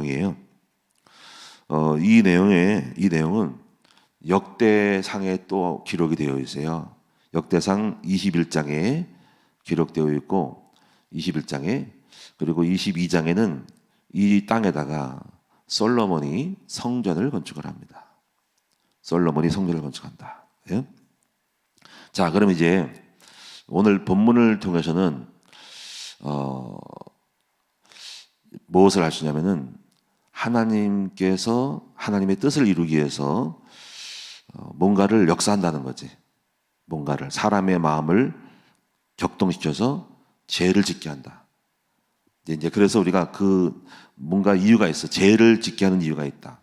내용이에요. 이 내용은 역대상에 또 기록이 되어 있어요. 역대상 21장에 기록되어 있고 21장에 그리고 22장에는 이 땅에다가 솔로몬이 성전을 건축을 합니다. 솔로몬이 성전을 건축한다. 예? 자, 그럼 이제 오늘 본문을 통해서는 무엇을 할 수 있냐면은 하나님께서 하나님의 뜻을 이루기 위해서 뭔가를 역사한다는 거지. 뭔가를 사람의 마음을 격동시켜서 죄를 짓게 한다. 이제 그래서 우리가 그 뭔가 이유가 있어. 죄를 짓게 하는 이유가 있다.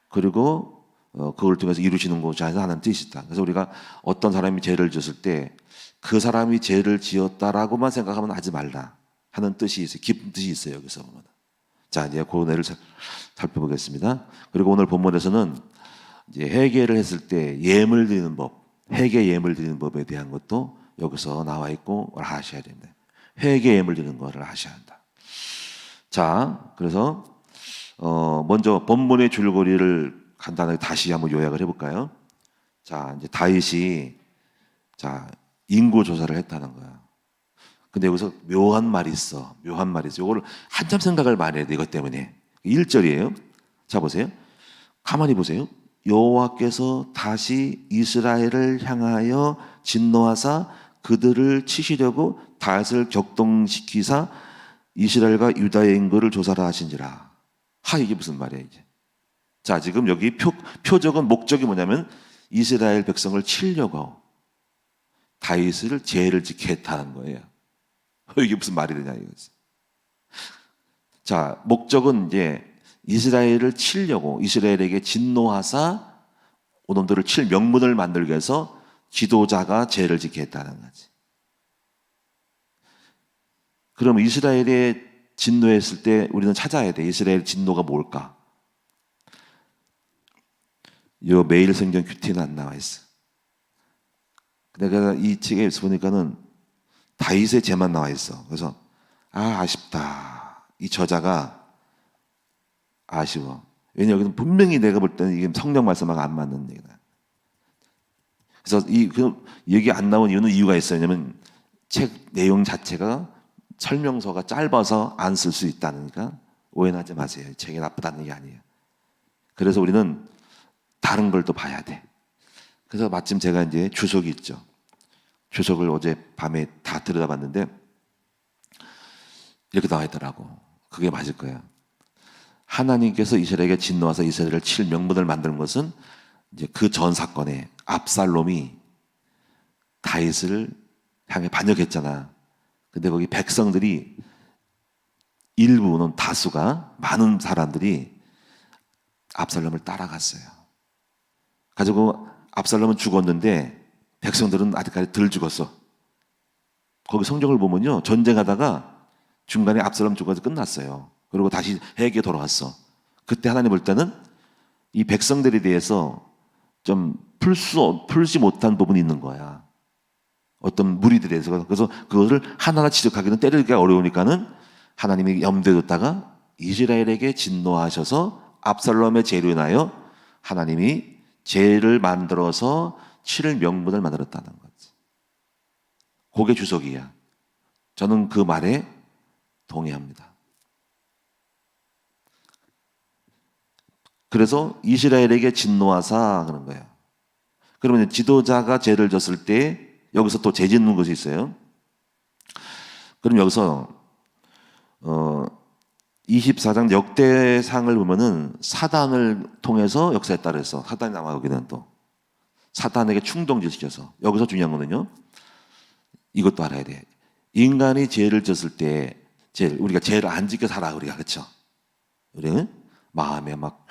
그리고 그걸 통해서 이루시는 곳이 하나님 뜻이 있다. 그래서 우리가 어떤 사람이 죄를 지었을 때 그 사람이 죄를 지었다라고만 생각하면 하지 말라 하는 뜻이 있어요. 깊은 뜻이 있어요. 여기서 보면. 자, 이제 그 내를 살펴보겠습니다. 그리고 오늘 본문에서는 이제 회개를 했을 때 예물 드리는 법, 회개 예물 드리는 법에 대한 것도 여기서 나와 있고 하셔야 됩니다. 회개 예물 드리는 것을 하셔야 한다. 자, 그래서 먼저 본문의 줄거리를 간단하게 다시 한번 요약을 해볼까요? 자, 이제 다윗이 인구 조사를 했다는 거야. 근데 여기서 묘한 말이 있어. 이거를 한참 생각을 많이 해야 돼. 이것 때문에. 1절이에요. 자, 보세요. 가만히 보세요. 여호와께서 다시 이스라엘을 향하여 진노하사 그들을 치시려고 다윗을 격동시키사 이스라엘과 유다의 인구를 조사라 하신지라. 이게 무슨 말이야 이게. 자, 지금 여기 표적은 목적이 뭐냐면 이스라엘 백성을 치려고 다윗을 죄를 짓게 했다는 거예요. 이게 무슨 말이 되냐 이거지. 자, 목적은 이제 이스라엘을 치려고 이스라엘에게 진노하사 오놈들을 칠 명분을 만들기 위해서 지도자가 죄를 짓게 했다는 거지. 그럼 이스라엘에 진노했을 때 우리는 찾아야 돼. 이스라엘 진노가 뭘까? 요 매일 성경 큐티는 안 나와 있어. 내가 이 책에서 보니까는 다윗의 죄만 나와 있어. 그래서 아쉽다. 이 저자가 아쉬워. 왜냐 여기는 분명히 내가 볼 때는 이게 성경 말씀하고 안 맞는 얘기다. 그래서 여기 안 나온 이유가 있어요. 왜냐면 책 내용 자체가 설명서가 짧아서 안 쓸 수 있다니까 오해하지 마세요. 책이 나쁘다는 게 아니에요. 그래서 우리는 다른 걸 또 봐야 돼. 그래서 마침 제가 이제 주석이 있죠. 주석을 어제 밤에 다 들여다봤는데 이렇게 나와 있더라고. 그게 맞을 거야. 하나님께서 이스라엘에게 진노하사 이스라엘을 칠 명분을 만드는 것은 이제 그 전 사건에 압살롬이 다윗을 향해 반역했잖아. 근데 거기 백성들이 일부는 다수가 많은 사람들이 압살롬을 따라갔어요. 가지고 압살롬은 죽었는데 백성들은 아직까지 덜 죽었어. 거기 성경을 보면요. 전쟁하다가 중간에 압살롬 죽어서 끝났어요. 그리고 다시 회개에 돌아왔어. 그때 하나님 볼 때는 이 백성들에 대해서 좀 풀지 못한 부분이 있는 거야. 어떤 무리들에 대해서. 그래서 그거를 하나하나 지적하기는 때리기가 어려우니까는 하나님이 염두에 뒀다가 이스라엘에게 진노하셔서 압살롬의 죄로 인하여 하나님이 죄를 만들어서 치를 명분을 만들었다는 거지. 그게 주석이야. 저는 그 말에 동의합니다. 그래서 이스라엘에게 진노하사 그런 거예요. 그러면 지도자가 죄를 졌을 때 여기서 또 죄 짓는 것이 있어요. 그럼 여기서 24장 역대상을 보면은 사단을 통해서 역사했다 그랬어. 사단이 나와 여기는 또 사단에게 충동질시켜서. 여기서 중요한 거는요. 이것도 알아야 돼. 인간이 죄를 졌을 때 우리가 죄를 안 지켜 살아 우리가. 그렇죠? 우리는 마음에 막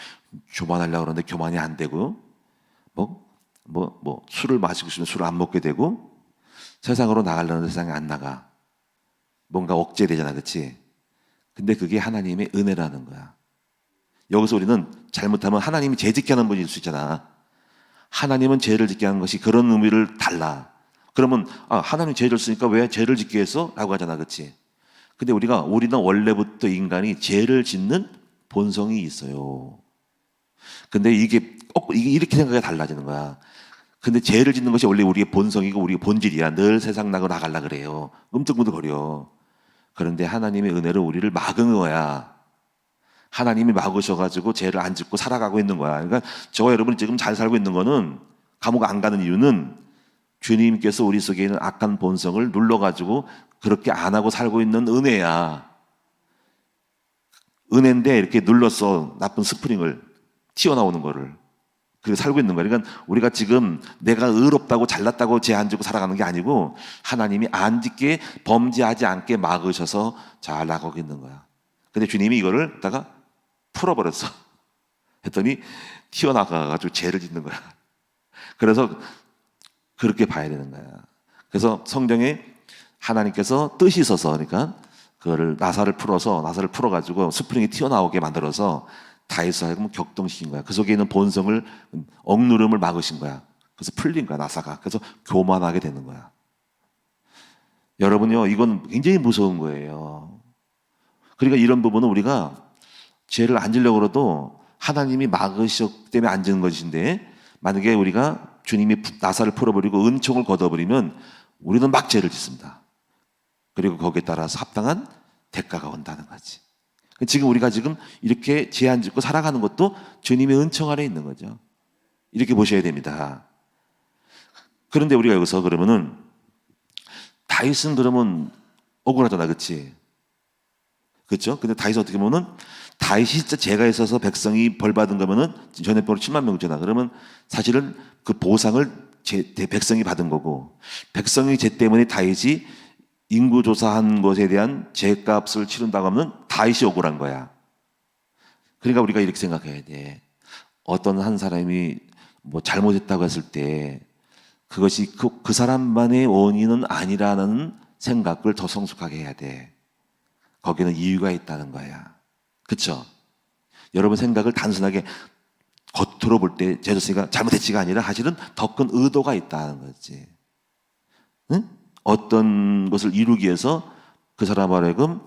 교만하려고 그러는데 교만이 안 되고 술을 마시고 싶으면 술을 안 먹게 되고 세상으로 나가려는데 세상에 안 나가. 뭔가 억제되잖아. 그렇지? 근데 그게 하나님의 은혜라는 거야. 여기서 우리는 잘못하면 하나님이 죄 짓게 하는 분일 수 있잖아. 하나님은 죄를 짓게 하는 것이 그런 의미를 달라. 그러면 하나님 죄를 쓰니까 왜 죄를 짓게 했어? 라고 하잖아. 그렇지? 근데 우리는 원래부터 인간이 죄를 짓는 본성이 있어요. 근데 이게 이렇게 생각이 달라지는 거야. 근데 죄를 짓는 것이 원래 우리의 본성이고 우리의 본질이야. 늘 세상 나가려 그래요. 꿈틀꿈틀거려. 그런데 하나님의 은혜로 우리를 막은 거야. 하나님이 막으셔가지고 죄를 안 짓고 살아가고 있는 거야. 그러니까 저와 여러분이 지금 잘 살고 있는 거는, 감옥 안 가는 이유는 주님께서 우리 속에 있는 악한 본성을 눌러가지고 그렇게 안 하고 살고 있는 은혜야. 은혜인데 이렇게 눌렀어. 나쁜 스프링을, 튀어나오는 거를. 그리고 살고 있는 거야. 그러니까 우리가 지금 내가 의롭다고 잘났다고 죄 안 짓고 살아가는 게 아니고 하나님이 안 짓게, 범죄하지 않게 막으셔서 잘 나가고 있는 거야. 근데 주님이 이거를 갖다가 풀어버렸어. 했더니 튀어나가가지고 죄를 짓는 거야. 그래서 그렇게 봐야 되는 거야. 그래서 성경에 하나님께서 뜻이 있어서, 그러니까 그거를 나사를 풀어가지고 스프링이 튀어나오게 만들어서 다윗을 하여금 격동시킨 거야. 그 속에 있는 본성을, 억누름을 막으신 거야. 그래서 풀린 거야, 나사가. 그래서 교만하게 되는 거야. 여러분요, 이건 굉장히 무서운 거예요. 그러니까 이런 부분은 우리가 죄를 안 지려고 그래도 하나님이 막으셨기 때문에 안 지는 것인데, 만약에 우리가 주님이 나사를 풀어버리고 은총을 걷어버리면 우리는 막 죄를 짓습니다. 그리고 거기에 따라서 합당한 대가가 온다는 거지. 지금 우리가 이렇게 죄 안 짓고 살아가는 것도 주님의 은총 아래 있는 거죠. 이렇게 보셔야 됩니다. 그런데 우리가 여기서 그러면은, 다윗은 그러면 억울하잖아, 그렇지? 그렇죠? 근데 다윗은 어떻게 보면은, 다윗이 진짜 죄가 있어서 백성이 벌 받은 거면은 전염병으로 7만 명이잖아. 그러면 사실은 그 보상을 백성이 받은 거고, 백성의 죄 때문에 다윗이 인구 조사한 것에 대한 죄값을 치른다고 하면 다윗이 억울한 거야. 그러니까 우리가 이렇게 생각해야 돼. 어떤 한 사람이 뭐 잘못했다고 했을 때 그것이 그 사람만의 원인은 아니라는 생각을 더 성숙하게 해야 돼. 거기는 이유가 있다는 거야. 그렇죠? 여러분 생각을 단순하게 겉으로 볼 때 죄졌으니까 잘못했지가 아니라 사실은 더 큰 의도가 있다는 거지. 응? 어떤 것을 이루기 위해서 그 사람 하여금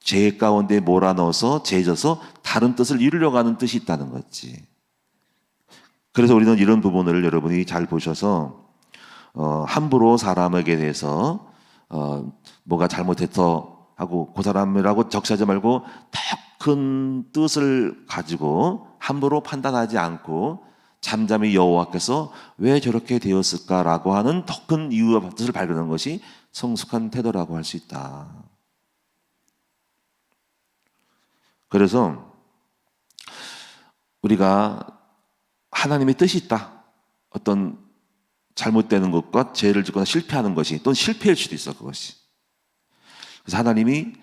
죄 가운데 몰아넣어서 죄져서 다른 뜻을 이루려고 하는 뜻이 있다는 거지. 그래서 우리는 이런 부분을 여러분이 잘 보셔서 함부로 사람에게 대해서 뭐가 잘못했어 하고 그 사람이라고 적시하지 말고 더 큰 뜻을 가지고 함부로 판단하지 않고 잠잠히 여호와께서 왜 저렇게 되었을까라고 하는 더 큰 이유와 뜻을 발견하는 것이 성숙한 태도라고 할 수 있다. 그래서 우리가 하나님의 뜻이 있다. 어떤 잘못되는 것과 죄를 짓거나 실패하는 것이, 또는 실패일 수도 있어, 그것이. 그래서 하나님이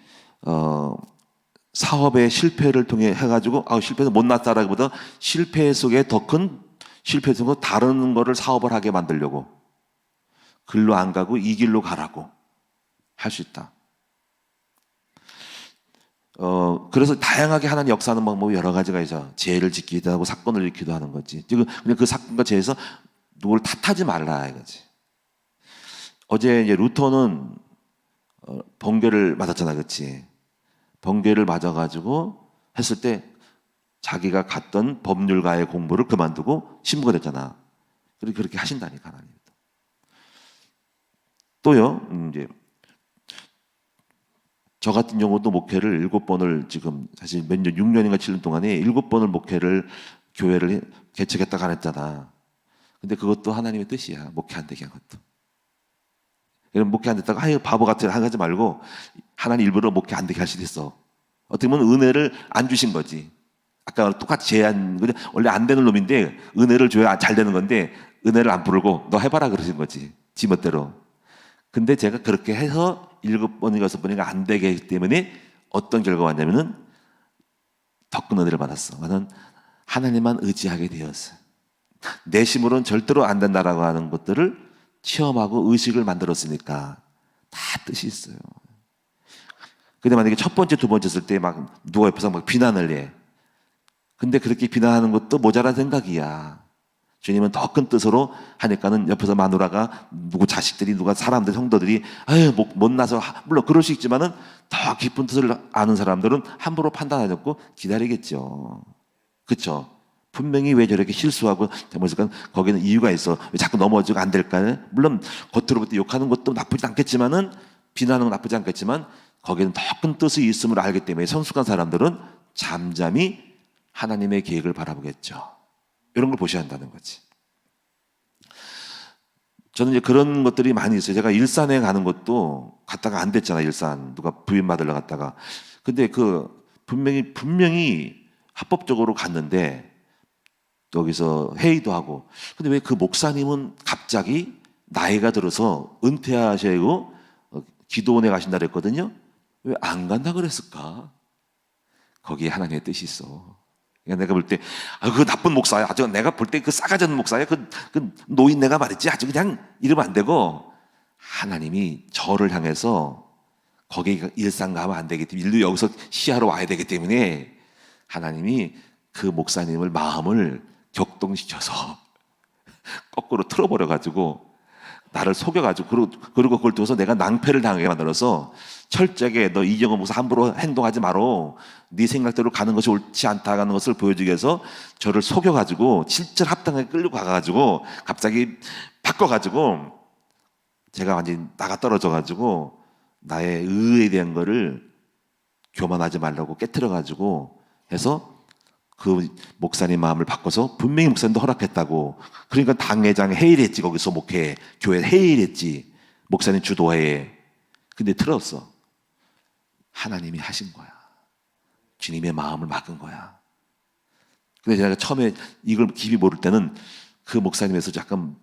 사업의 실패를 통해 해가지고 실패는 못났다라기보다 실패 속에 더 큰 실패 속에 다른 거를 사업을 하게 만들려고, 글로 안 가고 이 길로 가라고 할 수 있다. 그래서 다양하게 하나님 역사하는 방법이 여러 가지가 있어. 죄를 짓기도 하고 사건을 일으키기도 하는 거지. 지금 그냥 그 사건과 죄에서 누구를 탓하지 말라 이거지. 어제 이제 루터는 번개를 맞았잖아, 그렇지? 번개를 맞아가지고 했을 때 자기가 갔던 법률가의 공부를 그만두고 신부가 됐잖아. 그렇게 하신다니까, 하나님. 또요, 이제 저 같은 경우도 목회를 7번을 지금 사실 몇 년, 6년인가 7년 동안에 7번을 목회를, 교회를 개척했다가 안 했잖아. 근데 그것도 하나님의 뜻이야. 목회 안 되게 한 것도. 그럼 목회 안 됐다가 바보 같은 거 하지 말고 하나님 일부러 목회 안 되게 할 수도 있어. 어떻게 보면 은혜를 안 주신 거지. 아까 똑같이 제한, 원래 안 되는 놈인데 은혜를 줘야 잘 되는 건데 은혜를 안 부르고 너 해봐라 그러신 거지. 지멋대로. 근데 제가 그렇게 해서 7번인가 6번인가 안 되게 했기 때문에 어떤 결과가 왔냐면은 더 큰 은혜를 받았어. 나는 하나님만 의지하게 되었어. 내심으로는 절대로 안 된다라고 하는 것들을 체험하고 의식을 만들었으니까 다 뜻이 있어요. 근데 만약에 첫 번째, 두 번째 쓸 때 막 누가 옆에서 막 비난을 해. 근데 그렇게 비난하는 것도 모자란 생각이야. 주님은 더 큰 뜻으로 하니까는 옆에서 마누라가 누구 자식들이 누가 사람들 성도들이 아유 못나서 물론 그럴 수 있지만은 더 깊은 뜻을 아는 사람들은 함부로 판단하지 않고 기다리겠죠. 그렇죠? 분명히 왜 저렇게 실수하고 잘못했을까? 거기는 이유가 있어. 왜 자꾸 넘어지고 안 될까요? 물론 겉으로부터 욕하는 것도 나쁘지 않겠지만은 비난하는 건 나쁘지 않겠지만 거기는 더 큰 뜻이 있음을 알기 때문에 성숙한 사람들은 잠잠히 하나님의 계획을 바라보겠죠. 이런 걸 보셔야 한다는 거지. 저는 이제 그런 것들이 많이 있어요. 제가 일산에 가는 것도 갔다가 안 됐잖아요. 일산 누가 부임 받으러 갔다가. 근데 그 분명히 합법적으로 갔는데 여기서 회의도 하고. 근데 왜 그 목사님은 갑자기 나이가 들어서 은퇴하시고 기도원에 가신다 그랬거든요. 왜 안 간다 그랬을까? 거기에 하나님의 뜻이 있어. 그러니까 내가 볼 때, 그 나쁜 목사야. 아주 내가 볼 때 그 싸가지 없는 목사야. 그 노인 내가 말했지. 아주 그냥 이러면 안 되고, 하나님이 저를 향해서 거기 일상 가면 안 되기 때문에, 인류 여기서 시하러 와야 되기 때문에, 하나님이 그 목사님을 마음을 격동시켜서 거꾸로 틀어버려가지고, 나를 속여가지고, 그리고 그걸 두어서 내가 낭패를 당하게 만들어서, 철저하게 너 이경호 목사 함부로 행동하지 마라. 네 생각대로 가는 것이 옳지 않다는 것을 보여주기 위해서 저를 속여가지고 실제 합당하게 끌고 가가지고 갑자기 바꿔가지고 제가 완전히 나가 떨어져가지고 나의 의에 대한 거를 교만하지 말라고 깨트려가지고 해서 그 목사님 마음을 바꿔서 분명히 목사님도 허락했다고. 그러니까 당회장 회의를 했지. 거기서 목회 교회 회의를 했지. 목사님 주도회에. 근데 틀었어. 하나님이 하신 거야. 주님의 마음을 막은 거야. 근데 제가 처음에 이걸 깊이 모를 때는 그 목사님에서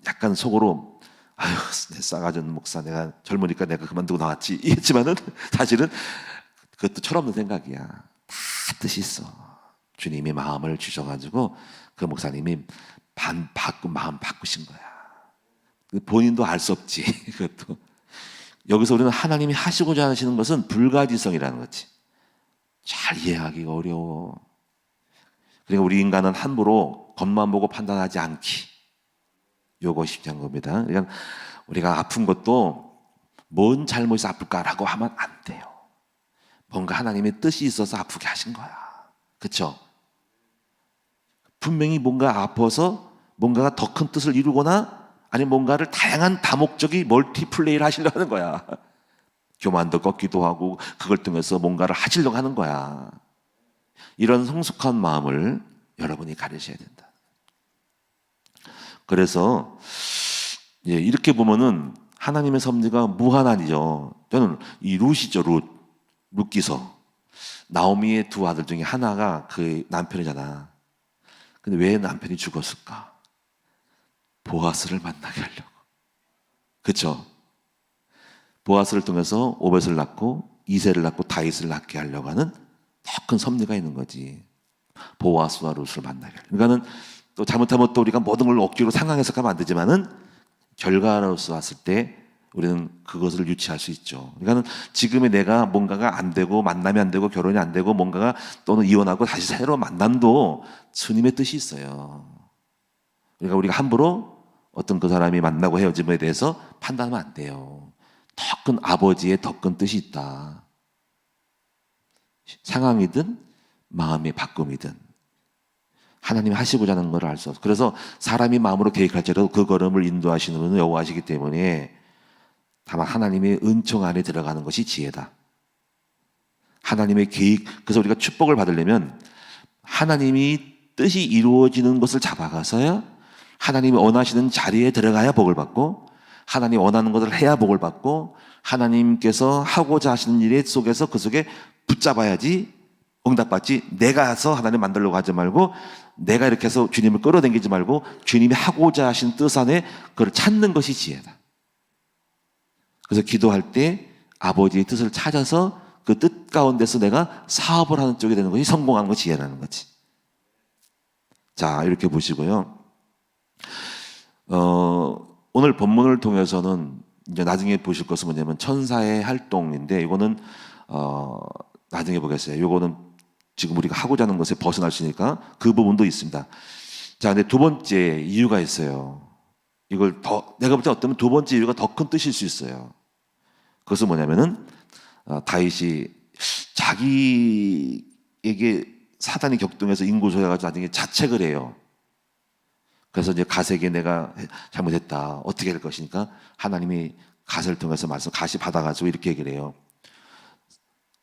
약간 속으로 아유, 내 싸가지 없는 목사, 내가 젊으니까 내가 그만두고 나왔지. 이랬지만은 사실은 그것도 철없는 생각이야. 다 뜻이 있어. 주님이 마음을 주셔가지고 그 목사님이 마음 바꾸신 거야. 본인도 알 수 없지. 그것도. 여기서 우리는 하나님이 하시고자 하시는 것은 불가지성이라는 거지. 잘 이해하기가 어려워. 그러니까 우리 인간은 함부로 겉만 보고 판단하지 않기. 요것이 중요한 겁니다. 그러니까 우리가 아픈 것도 뭔 잘못이 아플까라고 하면 안 돼요. 뭔가 하나님의 뜻이 있어서 아프게 하신 거야. 그렇죠? 분명히 뭔가 아파서 뭔가가 더 큰 뜻을 이루거나 아니면 뭔가를 다양한 다목적이 멀티플레이를 하시려고 하는 거야. 교만도 꺾기도 하고 그걸 통해서 뭔가를 하시려고 하는 거야. 이런 성숙한 마음을 여러분이 가르쳐야 된다. 그래서 이렇게 보면은 하나님의 섭리가 무한하죠. 저는 이 룻이죠. 룻기서. 나오미의 두 아들 중에 하나가 그 남편이잖아. 근데 왜 남편이 죽었을까? 보아스를 만나게 하려고. 그렇죠? 보아스를 통해서 오벳을 낳고 이새를 낳고 다윗을 낳게 하려고 하는 더 큰 섭리가 있는 거지. 보아스와 룻을 만나게 하려고. 그러니까는 또 잘못하면 또 우리가 모든 걸 억지로 상황해서 가면 안 되지만은 결과로서 왔을 때 우리는 그것을 유치할 수 있죠. 그러니까는 지금의 내가 뭔가가 안 되고 만남이 안 되고 결혼이 안 되고 뭔가가 또는 이혼하고 다시 새로 만남도 주님의 뜻이 있어요. 그러니까 우리가 함부로 어떤 그 사람이 만나고 헤어짐에 대해서 판단하면 안 돼요. 더 큰 아버지의 더 큰 뜻이 있다. 상황이든 마음의 바꿈이든 하나님이 하시고자 하는 걸 알 수 없어. 그래서 사람이 마음으로 계획할지라도 그 걸음을 인도하시는 분은 여호와시기 때문에 다만 하나님의 은총 안에 들어가는 것이 지혜다. 하나님의 계획. 그래서 우리가 축복을 받으려면 하나님이 뜻이 이루어지는 것을 잡아가서야 하나님이 원하시는 자리에 들어가야 복을 받고 하나님이 원하는 것을 해야 복을 받고 하나님께서 하고자 하시는 일 속에서 그 속에 붙잡아야지 응답받지. 내가 해서 하나님 만들려고 하지 말고 내가 이렇게 해서 주님을 끌어당기지 말고 주님이 하고자 하신 뜻 안에 그걸 찾는 것이 지혜다. 그래서 기도할 때 아버지의 뜻을 찾아서 그 뜻 가운데서 내가 사업을 하는 쪽이 되는 것이 성공하는 것이 지혜라는 거지. 자, 이렇게 보시고요. 오늘 본문을 통해서는 이제 나중에 보실 것은 뭐냐면 천사의 활동인데 이거는 나중에 보겠어요. 이거는 지금 우리가 하고자 하는 것에 벗어날 수 있으니까 그 부분도 있습니다. 자, 근데 두 번째 이유가 있어요. 이걸 더 내가 볼 때 어쩌면 두 번째 이유가 더 큰 뜻일 수 있어요. 그것은 뭐냐면은 다윗이 자기에게 사단이 격동해서 인고소해가지고 나중에 자책을 해요. 그래서 이제 갓에게 내가 잘못했다. 어떻게 될 것이니까 하나님이 갓을 통해서 말씀 갓이 받아가지고 이렇게 얘기를 해요.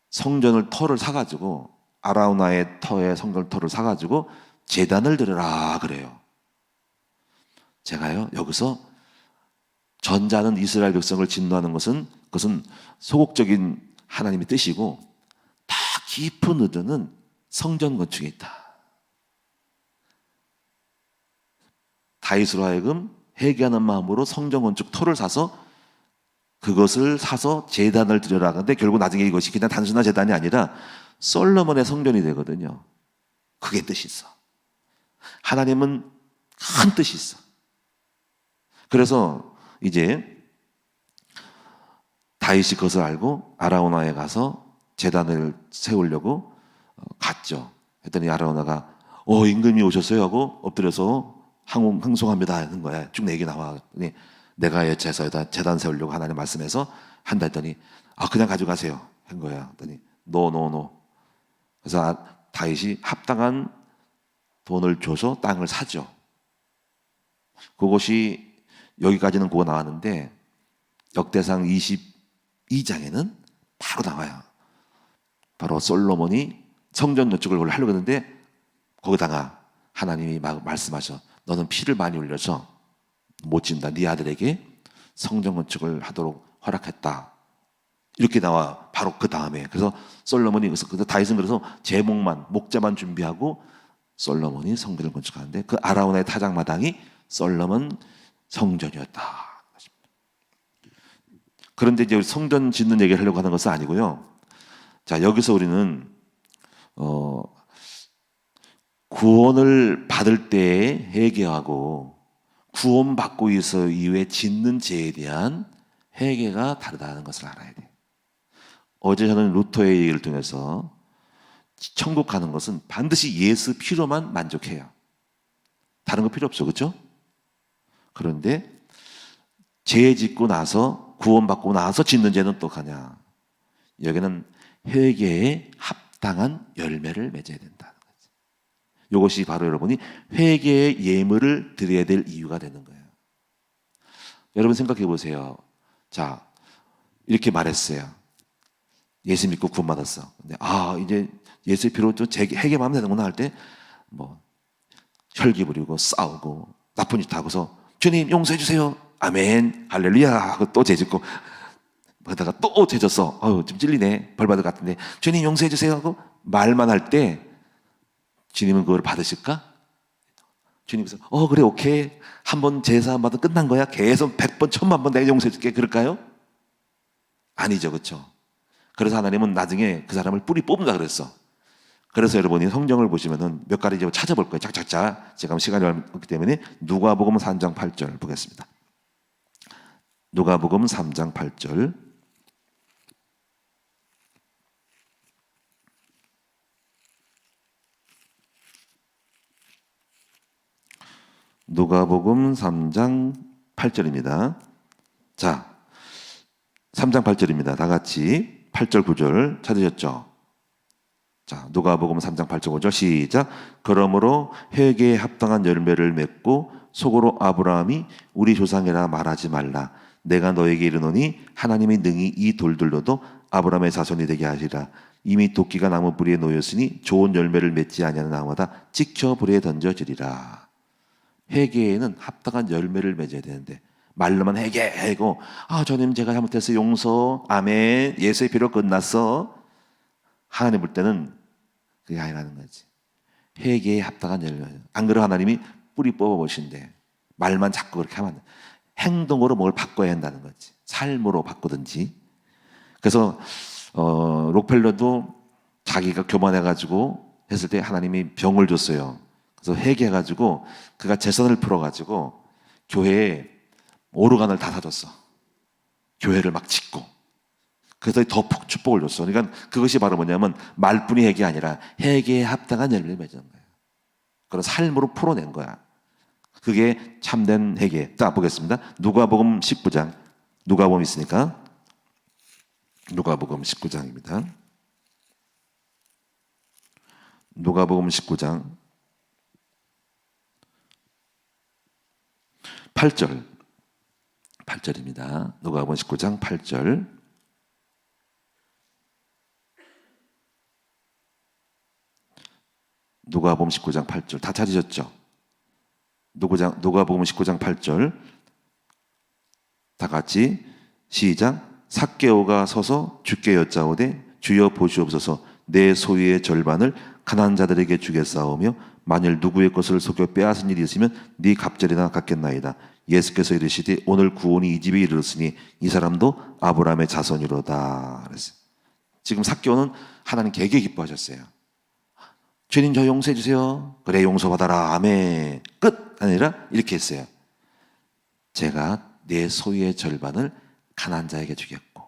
성전을 터를 사가지고 아라우나의 터에 성전 터를 사가지고 제단을 드려라 그래요. 제가요 여기서 전자는 이스라엘 백성을 진노하는 것은 그것은 소극적인 하나님의 뜻이고 다 깊은 의도는 성전 건축에 있다. 다윗으로 하여금 회개하는 마음으로 성전 건축 터를 사서 그것을 사서 제단을 드려라. 근데 결국 나중에 이것이 그냥 단순한 제단이 아니라 솔로몬의 성전이 되거든요. 그게 뜻이 있어. 하나님은 큰 뜻이 있어. 그래서 이제 다윗이 그것을 알고 아라우나에 가서 제단을 세우려고 갔죠. 했더니 아라우나가 임금이 오셨어요 하고 엎드려서 항송합니다 하는 거야. 쭉 내게 나와. 내가 예체에다 제단 세우려고 하나님 말씀해서 한다 했더니 그냥 가져가세요 한 거야. 했더니 노. 그래서 다윗이 합당한 돈을 줘서 땅을 사죠. 그것이 여기까지는 그거 나왔는데 역대상 22장에는 바로 나와요. 바로 솔로몬이 성전 건축을 하려고 했는데 거기다가 하나님이 말씀하셔. 너는 피를 많이 흘려서 못 진다. 네 아들에게 성전 건축을 하도록 허락했다. 이렇게 나와. 바로 그 다음에. 그래서 솔로몬이 그래서 다윗은 그래서 제목만 목자만 준비하고 솔로몬이 성전을 건축하는데 그 아라우나의 타작마당이 솔로몬 성전이었다. 그런데 이제 성전 짓는 얘기를 하려고 하는 것은 아니고요. 자, 여기서 우리는 구원을 받을 때 회개하고 구원받고 있어 이후에 짓는 죄에 대한 회개가 다르다는 것을 알아야 돼. 어제 저는 루터의 얘기를 통해서 천국 가는 것은 반드시 예수 피로만 만족해요. 다른 거 필요 없어, 그렇죠? 그런데 죄 짓고 나서 구원받고 나서 짓는 죄는 또 가냐? 여기는 회개에 합당한 열매를 맺어야 된다는 거지. 이것이 바로 여러분이 회개의 예물을 드려야 될 이유가 되는 거예요. 여러분 생각해 보세요. 자, 이렇게 말했어요. 예수 믿고 구원받았어. 근데 이제 예수의 피로 좀 회개만 하면 되는구나 할 때 혈기 부리고 싸우고 나쁜 짓 하고서 주님 용서해 주세요. 아멘 할렐루야 하고 또 죄짓고 그러다가 또 죄졌어. 좀 찔리네. 벌 받을 것 같은데 주님 용서해 주세요 하고 말만 할 때 주님은 그걸 받으실까? 주님께서 그래 오케이 한 번 제사 받으면 끝난 거야. 계속 100번 1000만 번 내가 용서해 줄게 그럴까요? 아니죠, 그렇죠? 그래서 하나님은 나중에 그 사람을 뿌리 뽑는다 그랬어. 그래서 여러분이 성경을 보시면은 몇 가지 이제 찾아볼 거예요. 짝짝짝. 제가 시간이 없기 때문에 누가복음 3장 8절 보겠습니다. 누가복음 3장 8절. 누가복음 3장 8절입니다. 자, 3장 8절입니다. 다 같이 8절 9절 찾으셨죠? 자, 누가복음 3장 8절 9절 시작. 그러므로 회개에 합당한 열매를 맺고 속으로 아브라함이 우리 조상이라 말하지 말라. 내가 너에게 이르노니 하나님이 능히 이 돌들로도 아브라함의 자손이 되게 하리라. 이미 도끼가 나무 뿌리에 놓였으니 좋은 열매를 맺지 아니하는 나무마다 찍혀 불에 던져지리라. 회개에는 합당한 열매를 맺어야 되는데 말로만 회개하고 주님 제가 잘못했어요 용서 아멘 예수의 피로 끝났어. 하나님 볼 때는 그게 아니라는 거지. 회개에 합당한 열매. 안 그러면 하나님이 뿌리 뽑아보신대. 말만 자꾸 그렇게 하면 안 돼. 행동으로 뭘 바꿔야 한다는 거지. 삶으로 바꾸든지. 그래서 록펠러도 자기가 교만해가지고 했을 때 하나님이 병을 줬어요. 그래서 회개해가지고 그가 재산을 풀어가지고 교회에 오르간을 다 사줬어. 교회를 막 짓고. 그래서 더 축복을 줬어. 그러니까 그것이 바로 뭐냐면 말뿐이 회개 아니라 회개에 합당한 열매를 맺는 거예요. 그런 삶으로 풀어낸 거야. 그게 참된 회개. 자, 보겠습니다. 누가복음 19장. 누가복음 있으니까 누가복음 19장입니다. 누가복음 19장 8절입니다. 누가복음 19장 8절. 누가복음 19장 8절. 다 찾으셨죠? 누가복음 19장 8절. 다 같이 시작. 삭개오가 서서 주께 여짜오되 주여 보시옵소서 내 소유의 절반을 가난한 자들에게 주겠사오며 만일 누구의 것을 속여 빼앗은 일이 있으면 네 갑절이나 갚겠나이다. 예수께서 이르시되 오늘 구원이 이 집에 이르렀으니 이 사람도 아브라함의 자손이로다. 그랬어요. 지금 삭개오는 하나님 되게 기뻐하셨어요. 주님 저 용서해 주세요. 그래 용서받아라. 아멘. 끝. 아니라 이렇게 했어요. 제가 내 소유의 절반을 가난한 자에게 주겠고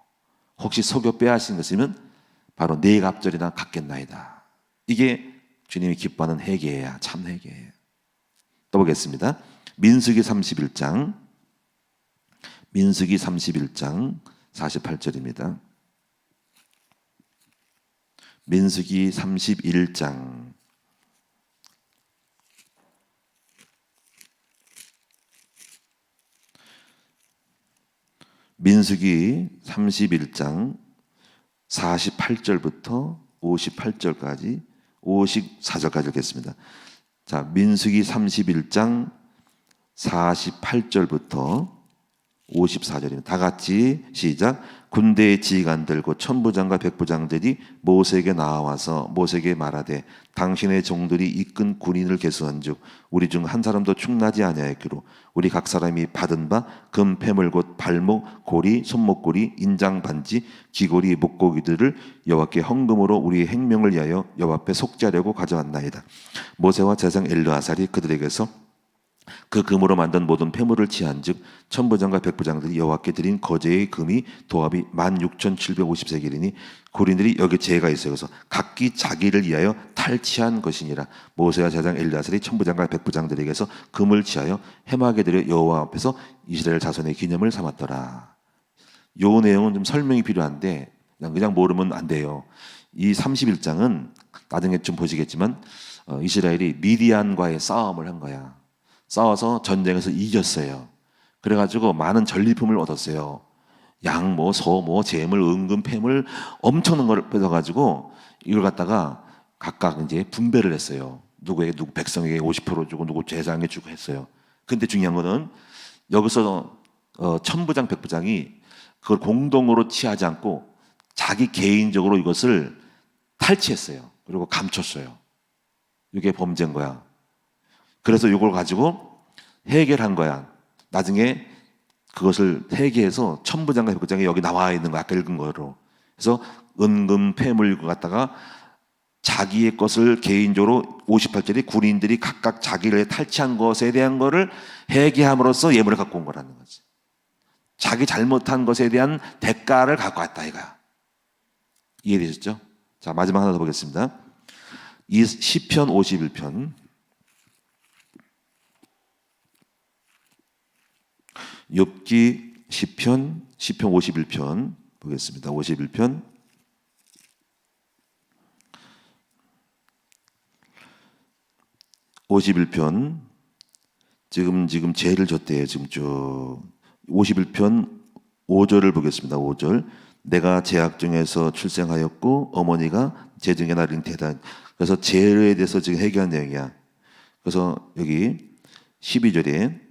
혹시 속여 빼앗은 것이면 바로 네 갑절이나 갚겠나이다. 이게 주님이 기뻐하는 회개예요. 참 회개예요. 또 보겠습니다. 민수기 31장 48절입니다. 민수기 31장 민수기 31장 48절부터 58절까지 54절까지 읽겠습니다. 자, 민수기 31장 48절부터 54절입니다. 다 같이 시작. 군대의 지휘관들 곧 천부장과 백부장들이 모세에게 나와서 모세에게 말하되 당신의 종들이 이끈 군인을 계수한즉 우리 중 한 사람도 충나지 아니하였기로 우리 각 사람이 받은 바 금 패물 곧 발목 고리 손목고리 인장 반지 귀고리 목고기들을 여호와께 헌금으로 우리의 행명을 위하여 여호와 앞에 속죄하려고 가져왔나이다. 모세와 제상 엘르아살이 그들에게서 그 금으로 만든 모든 폐물을 취한즉 천부장과 백부장들이 여호와께 드린 거제의 금이 도합이 16,750세겔이니 고린들이 여기 죄가 있어요. 그래서 각기 자기를 위하여 탈취한 것이니라. 모세와 제사장 엘르아살이 천부장과 백부장들에게서 금을 취하여 해마게 드려 여호와 앞에서 이스라엘 자손의 기념을 삼았더라. 요 내용은 좀 설명이 필요한데 그냥 모르면 안 돼요. 이 31장은 나중에 좀 보시겠지만 이스라엘이 미디안과의 싸움을 한 거야. 싸워서 전쟁에서 이겼어요. 그래가지고 많은 전리품을 얻었어요. 양, 소, 재물, 은금, 폐물 엄청난 걸 뺏어가지고 이걸 갖다가 각각 이제 분배를 했어요. 누구 백성에게 50% 주고 누구 제사장에 주고 했어요. 근데 중요한 거는 여기서 천부장, 백부장이 그걸 공동으로 취하지 않고 자기 개인적으로 이것을 탈취했어요. 그리고 감췄어요. 이게 범죄인 거야. 그래서 이걸 가지고 해결한 거야. 나중에 그것을 회개해서 천부장과 백부장이 여기 나와 있는 거 아까 읽은 거로. 그래서 은금 폐물 갖다가 자기의 것을 개인적으로 58절이 군인들이 각각 자기를 탈취한 것에 대한 거를 회개함으로써 예물을 갖고 온 거라는 거지. 자기 잘못한 것에 대한 대가를 갖고 왔다 이거야. 이해되셨죠? 자, 마지막 하나 더 보겠습니다. 이 시편 51편 욥기 시편 51편 보겠습니다. 51편 지금 죄를 졌대요. 지금 쭉 51편 5절을 보겠습니다. 5절 내가 죄악 중에서 출생하였고 어머니가 죄 중에 나를 잉태하다. 그래서 죄에 대해서 지금 해결한 내용이야. 그래서 여기 12절에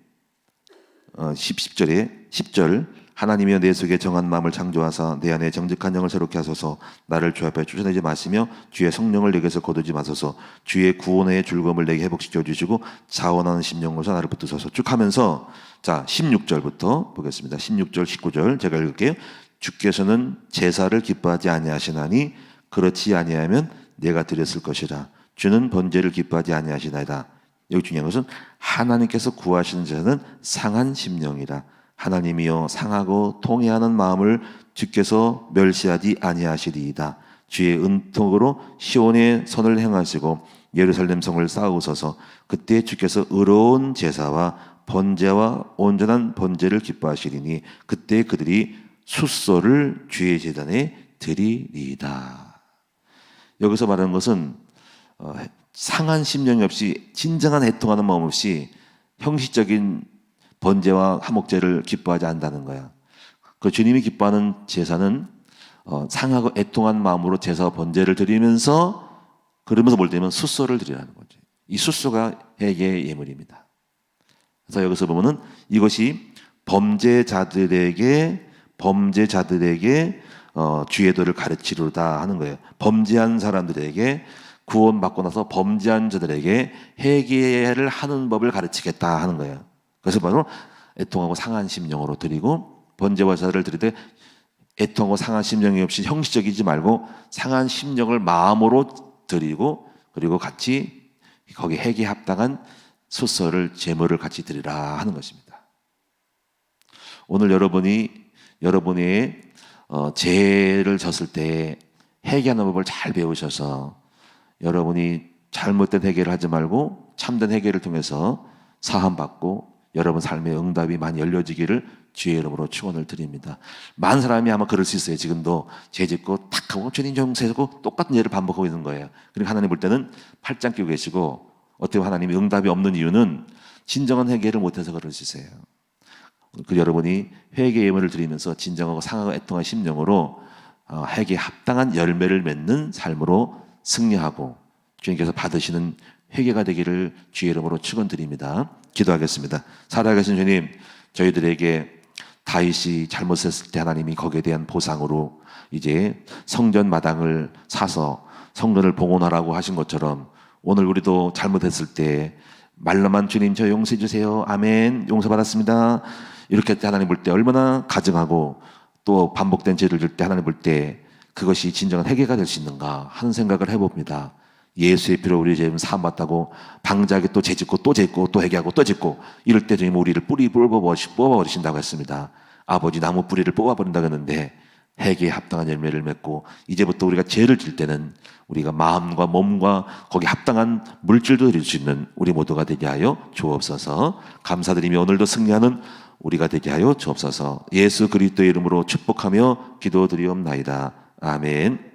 10절 하나님이여 내 속에 정한 마음을 창조하사 내 안에 정직한 영을 새롭게 하소서. 나를 주 앞에 쫓아내지 마시며 주의 성령을 내게서 거두지 마소서. 주의 구원의 즐거움을 내게 회복시켜 주시고 자원하는 심령으로서 나를 붙드소서. 쭉 하면서 자 16절부터 보겠습니다. 16절 19절 제가 읽을게요. 주께서는 제사를 기뻐하지 아니하시나니 그렇지 아니하면 내가 드렸을 것이라. 주는 번제를 기뻐하지 아니하시나이다. 여기 중요한 것은 하나님께서 구하시는 자는 상한 심령이라. 하나님이여 상하고 통회하는 마음을 주께서 멸시하지 아니하시리이다. 주의 은통으로 시온의 선을 행하시고 예루살렘 성을 쌓으소서. 그때 주께서 의로운 제사와 번제와 온전한 번제를 기뻐하시리니 그때 그들이 숫소를 주의 제단에 드리리이다. 여기서 말하는 것은 상한 심령이 없이 진정한 애통하는 마음 없이 형식적인 번제와 화목제를 기뻐하지 않는다는 거야. 그 주님이 기뻐하는 제사는 상하고 애통한 마음으로 제사와 번제를 드리면서 그러면서 뭘 드리면 숫소를 드리라는 거죠. 이 숫소가 회개의 예물입니다. 그래서 여기서 보면은 이것이 범죄자들에게 주의도를 가르치려다 하는 거예요. 범죄한 사람들에게 구원받고 나서 범죄한 자들에게 회개를 하는 법을 가르치겠다 하는 거예요. 그래서 바로 애통하고 상한 심령으로 드리고 번제와 제사를 드릴 때 애통하고 상한 심령이 없이 형식적이지 말고 상한 심령을 마음으로 드리고 그리고 같이 거기 회개에 합당한 숫소를 제물을 같이 드리라 하는 것입니다. 오늘 여러분의 죄를 졌을 때 회개하는 법을 잘 배우셔서 여러분이 잘못된 회개를 하지 말고 참된 회개를 통해서 사함받고 여러분 삶의 응답이 많이 열려지기를 주의 이름으로 축원을 드립니다. 많은 사람이 아마 그럴 수 있어요. 지금도 죄 짓고 탁 하고 주님 용서하고 똑같은 예를 반복하고 있는 거예요. 그러니까 하나님 볼 때는 팔짱 끼고 계시고 어떻게 하나님이 응답이 없는 이유는 진정한 회개를 못해서 그럴 수 있어요. 그 여러분이 회개 예물을 드리면서 진정하고 상하고 애통한 심령으로 회개에 합당한 열매를 맺는 삶으로 승리하고 주님께서 받으시는 회개가 되기를 주의 이름으로 축원드립니다. 기도하겠습니다. 살아계신 주님, 저희들에게 다윗이 잘못했을 때 하나님이 거기에 대한 보상으로 이제 성전 마당을 사서 성전을 봉헌하라고 하신 것처럼 오늘 우리도 잘못했을 때 말로만 주님 저 용서해 주세요. 아멘. 용서받았습니다. 이렇게 할 때 하나님 볼 때 얼마나 가증하고 또 반복된 죄를 질 때 하나님 볼 때 그것이 진정한 회개가 될 수 있는가 하는 생각을 해봅니다. 예수의 피로 우리 죄는 사함받다고 방자하게 또 죄짓고 또 죄짓고 또 회개하고 또 짓고 이럴 때 주님 우리를 뿌리 뽑아버리신다고 했습니다. 아버지 나무 뿌리를 뽑아버린다고 했는데 회개에 합당한 열매를 맺고 이제부터 우리가 죄를 질 때는 우리가 마음과 몸과 거기 합당한 물질도 드릴 수 있는 우리 모두가 되게 하여 주옵소서. 감사드리며 오늘도 승리하는 우리가 되게 하여 주옵소서. 예수 그리스도의 이름으로 축복하며 기도드리옵나이다. 아멘.